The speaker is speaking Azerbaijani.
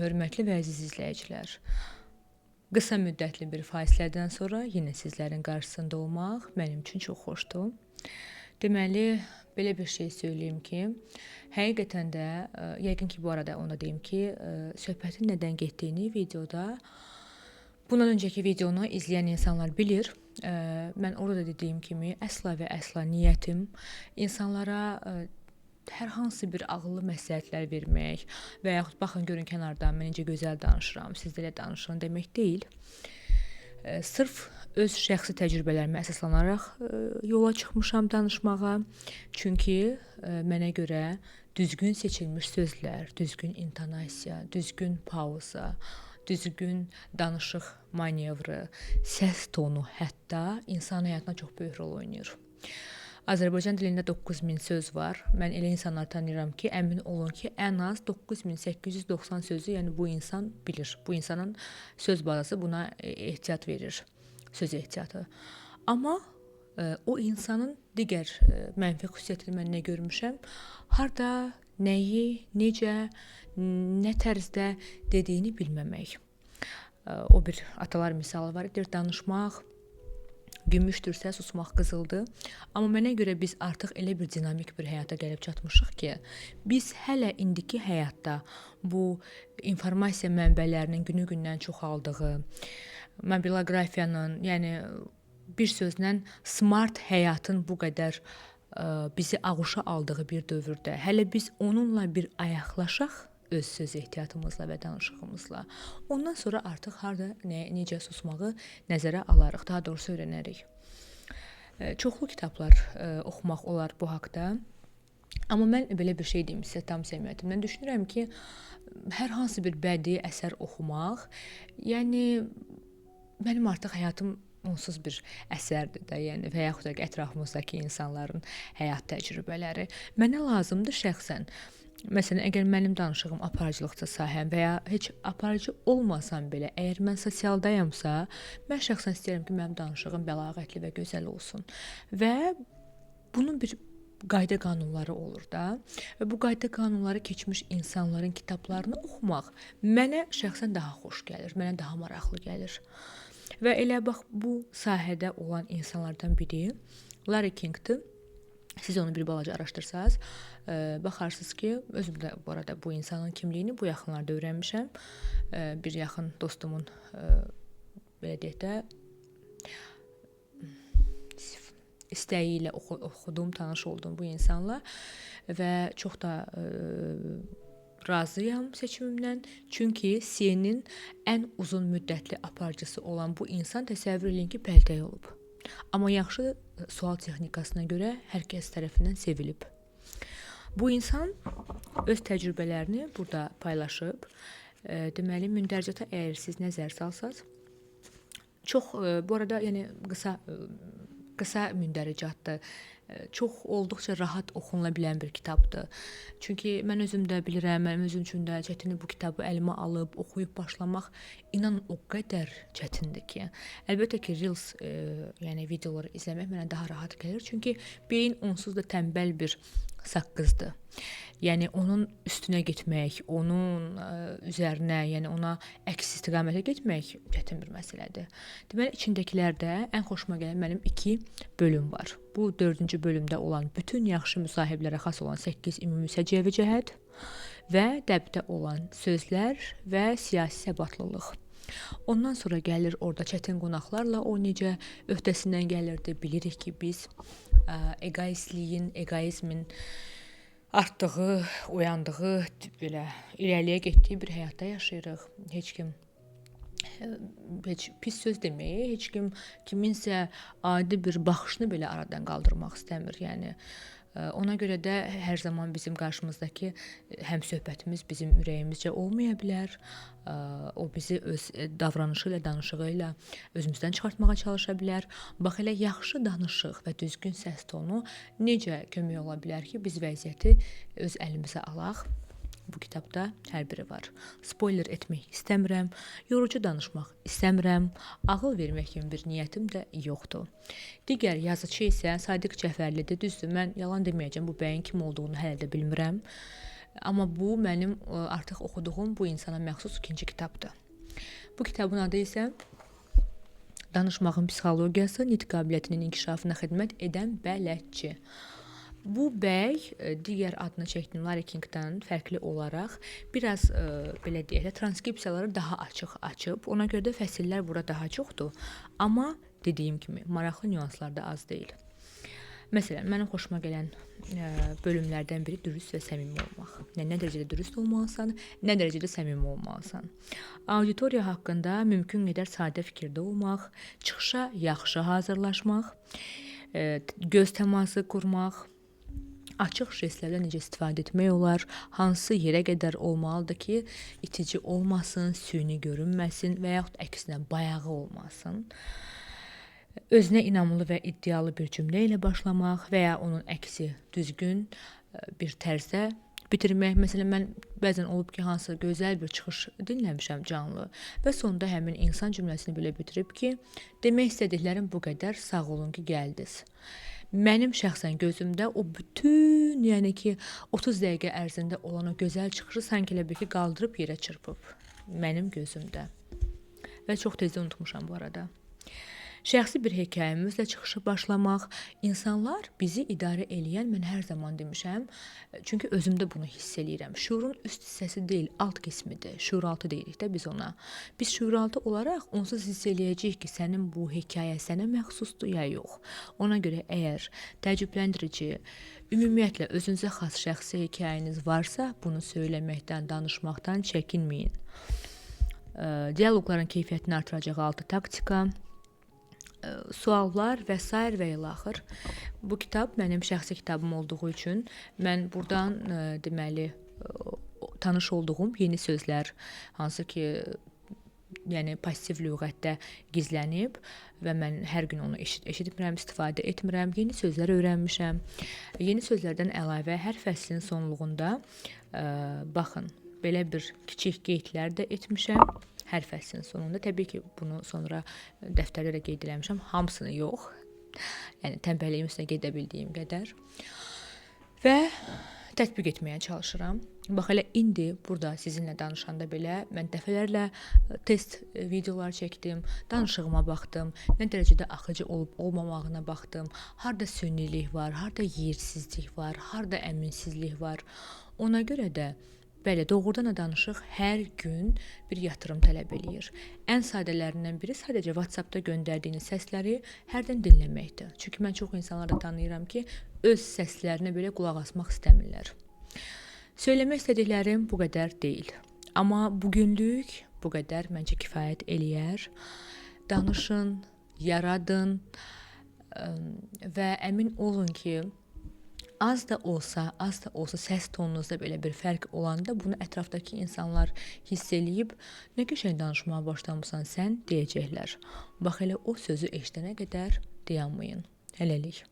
Hörmətli və əziz izləyicilər, qısa müddətli bir fasilədən sonra yenə sizlərin qarşısında olmaq mənim üçün çox xoşdur. Deməli, belə bir şey söyləyim ki, həqiqətən də, yəqin ki, bu arada onu da deyim ki, söhbətin nədən getdiyini videoda, bundan öncəki videonu izləyən insanlar bilir. Mən orada dediyim kimi, əsla və əsla niyyətim insanlara hər hansı bir ağıllı məsləhətlər vermək və yaxud baxın görün kənardan mən necə gözəl danışıram, siz də elə danışın demək deyil. Sırf öz şəxsi təcrübələrimə əsaslanaraq yola çıxmışam danışmağa. Çünki mənə görə düzgün seçilmiş sözlər, düzgün intonasiya, düzgün pauza, düzgün danışıq manevrı, səs tonu hətta insan həyatına çox böyük rol oynayır. Azərbaycan dilində 9000 söz var. Mən elə insanlar tanıyıram ki, əmin olun ki, ən az 9890 sözü, yəni bu insan bilir. Bu insanın söz bazası buna ehtiyat verir, söz ehtiyatı. Amma o insanın digər mənfi xüsusiyyətini mən nə görmüşəm? Harda, nəyi, necə, nə tərzdə dediyini bilməmək. O bir atalar misalı var, deyir danışmaq gümüşdürsə, susmaq qızıldır. Amma mənə görə biz artıq elə bir dinamik bir həyata gəlib çatmışıq ki, biz hələ indiki həyatda bu informasiya mənbələrinin günü-gündən çoxaldığı, mobiloqrafiyanın, yəni bir sözlə smart həyatın bu qədər bizi ağuşa aldığı bir dövrdə hələ biz onunla bir ayaqlaşaq öz söz ehtiyatımızla və danışığımızla. Ondan sonra artıq harda, necə susmağı nəzərə alarıq, daha doğrusu öyrənərik. Çoxlu kitablar oxumaq olar bu haqda. Amma mən belə bir şey deyim sizə tam səmiyyətimlə. Mən düşünürəm ki, hər hansı bir bədii əsər oxumaq, yəni mənim artıq həyatım onsuz bir əsərdir də, yəni və yaxud da ətrafımızdakı insanların həyat təcrübələri. Mənə lazımdır şəxsən. Məsələn, əgər mənim danışığım aparıcılıqda sahəm və ya heç aparıcı olmasam belə, əgər mən sosialdayamsa, mən şəxsən istəyirəm ki, mənim danışığım bəlağətli və gözəl olsun. Və bunun bir qayda qanunları olur da. Və bu qayda qanunları keçmiş insanların kitablarını oxumaq mənə şəxsən daha xoş gəlir, mənə daha maraqlı gəlir. Və elə bax bu sahədə olan insanlardan biri Larry King'dir. Siz onu bir balaca araşdırsanız, baxarsınız ki, özüm də bu arada bu insanın kimliyini bu yaxınlarda öyrənmişəm. Bir yaxın dostumun, belə deyək də, istəyi ilə oxudum, tanış oldum bu insanla və çox da razıyam seçimimdən. Çünki CNN-in ən uzun müddətli aparıcısı olan bu insan təsəvvür edin ki, pəltək olub. Amma yaxşı sual texnikasına görə hər kəs tərəfindən sevilib. Bu insan öz təcrübələrini burada paylaşıb. Deməli, mündəricata əgər siz nəzər salsaz, çox, bu arada yəni qısa mündəricatdır. Çox olduqca rahat oxunula bilən bir kitabdır. Çünki mən özüm də bilirəm, mənim özüm üçün də çətindir bu kitabı əlimə alıb, oxuyub başlamaq inanın o qədər çətindir ki. Əlbəttə ki, Reels, yəni videoları izləmək mənə daha rahat gəlir. Çünki beyin onsuz da tənbəl bir saqqızdır. Yəni onun üstünə getmək, onun üzərinə, yəni ona əks istiqamətə getmək çətin bir məsələdir. Deməli, içindəkilərdə ən xoşuma gələn mənim 2 bölüm var. Bu 4-cü bölümdə olan bütün yaxşı müsahiblərə xas olan 8 ümumi səciyyəvi cəhət və dəbdə olan sözlər və siyasi səbatlılıq. Ondan sonra gəlir orada çətin qonaqlarla o necə öhdəsindən gəlirdi. Bilirik ki, biz egoistliyin, egoizmin artdığı, uyandığı, belə irəliyə getdiyi bir həyatda yaşayırıq. Heç pis söz deməyi, heç kim kiminsə adi bir baxışını belə aradan qaldırmaq istəmir. Yəni ona görə də hər zaman bizim qarşımızdakı həmsöhbətimiz bizim ürəyimizcə olmaya bilər. O bizi öz davranışı ilə, danışığı ilə özümüzdən çıxartmağa çalışa bilər. Bax elə yaxşı danışıq və düzgün səs tonu necə kömək ola bilər ki, biz vəziyyəti öz əlimizə alaq. Bu kitabda hər biri var. Spoiler etmək istəmirəm, yorucu danışmaq istəmirəm, ağıl vermək kimi bir niyyətim də yoxdur. Digər yazıçı isə Sadiq Cəfərlidir. Düzdür, mən yalan deməyəcəm, bu bəyin kim olduğunu hələ də bilmirəm. Amma bu mənim artıq oxuduğum bu insana məxsus ikinci kitabdır. Bu kitabın adı isə Danışmağın psixologiyası, nitq qabiliyyətinin inkişafına xidmət edən bələdçi. Bu bəy digər adını çəkdiyim Larry Kingdən fərqli olaraq biraz belə deyək də transkripsiyaları daha açıq açıb. Ona görə də fəsillər burada daha çoxdur. Amma dediyim kimi maraqlı nüanslar da az deyil. Məsələn, mənim xoşuma gələn bölümlərdən biri dürüst və səmimi olmaq. Nə dərəcədə dürüst olmalısan, nə dərəcədə səmimi olmalısan. Auditoriya haqqında mümkün qədər sadə fikirdə olmaq, çıxışa yaxşı hazırlaşmaq, göz təması qurmaq, açıq jestlərdən necə istifadə etmək olar, hansı yerə qədər olmalıdır ki, itici olmasın, süni görünməsin və yaxud əksinə bayağı olmasın. Özünə inamlı və iddialı bir cümlə ilə başlamaq və ya onun əksi düzgün bir tərzdə bitirmək. Məsələn, mən bəzən olub ki, hansısa gözəl bir çıxış dinləmişəm canlı və sonda həmin insan cümləsini belə bitirib ki, demək istədiklərim bu qədər, sağ olun ki, gəldiniz. Mənim şəxsən gözümdə o bütün, yəni ki, 30 dəqiqə ərzində olan o gözəl çıxışı sanki elə bir ki, qaldırıb yerə çırpıb. Mənim gözümdə. Və çox tezdə unutmuşam bu arada. Şəxsi bir hekayəmizlə çıxışa başlamaq, insanlar bizi idarə eləyən, mən hər zaman demişəm, çünki özümdə bunu hiss eləyirəm. Şuurun üst hissəsi deyil, alt qismidir. Şuuraltı deyirik də biz ona. Biz şuuraltı olaraq onsuz hiss eləyəcəyik ki, sənin bu hekayə sənə məxsusdur ya yox. Ona görə əgər təəccübləndirici, ümumiyyətlə özünüzə xas şəxsi hekayəniz varsa, bunu söyləməkdən, danışmaqdan çəkinməyin. Dialoqların keyfiyyətini artıracaq 6 taktika, suallar və s. və ilaxır. Bu kitab mənim şəxsi kitabım olduğu üçün mən buradan deməli tanış olduğum yeni sözlər, hansı ki, yəni pasiv lüğətdə gizlənib və mən hər gün onu eşitmirəm, istifadə etmirəm, yeni sözlər öyrənmişəm. Yeni sözlərdən əlavə hər fəslin sonluğunda baxın, belə bir kiçik qeydlər də etmişəm. Hər fəslin sonunda. Təbii ki, bunu sonra dəftərdə də qeyd eləmişəm. Hamısını yox. Yəni, tənbəlliyim üstünə gedə bildiyim qədər. Və tətbiq etməyə çalışıram. Bax, elə indi burada sizinlə danışanda belə mən dəfələrlə test videolar çəkdim, danışığıma baxdım, nə dərəcədə axıcı olub-olmamağına baxdım, harda sünnilik var, harda yersizlik var, harda əminsizlik var. Ona görə də bəli, doğrudan da danışıq hər gün bir yatırım tələb eləyir. Ən sadələrindən biri sadəcə WhatsApp-da göndərdiyiniz səsləri hərdən dinləməkdir. Çünki mən çox insanları tanıyıram ki, öz səslərinə belə qulaq asmaq istəmirlər. Söyləmək istədiklərim bu qədər deyil. Amma bugünlük bu qədər məncə kifayət eləyər. Danışın, yaradın və əmin olun ki, az da olsa səs tonunuzda belə bir fərq olanda bunu ətrafdakı insanlar hiss eləyib, nə qəşəng danışmağa başlamısan sən deyəcəklər. Bax elə o sözü eşidənə qədər dayanmayın. Hələlik.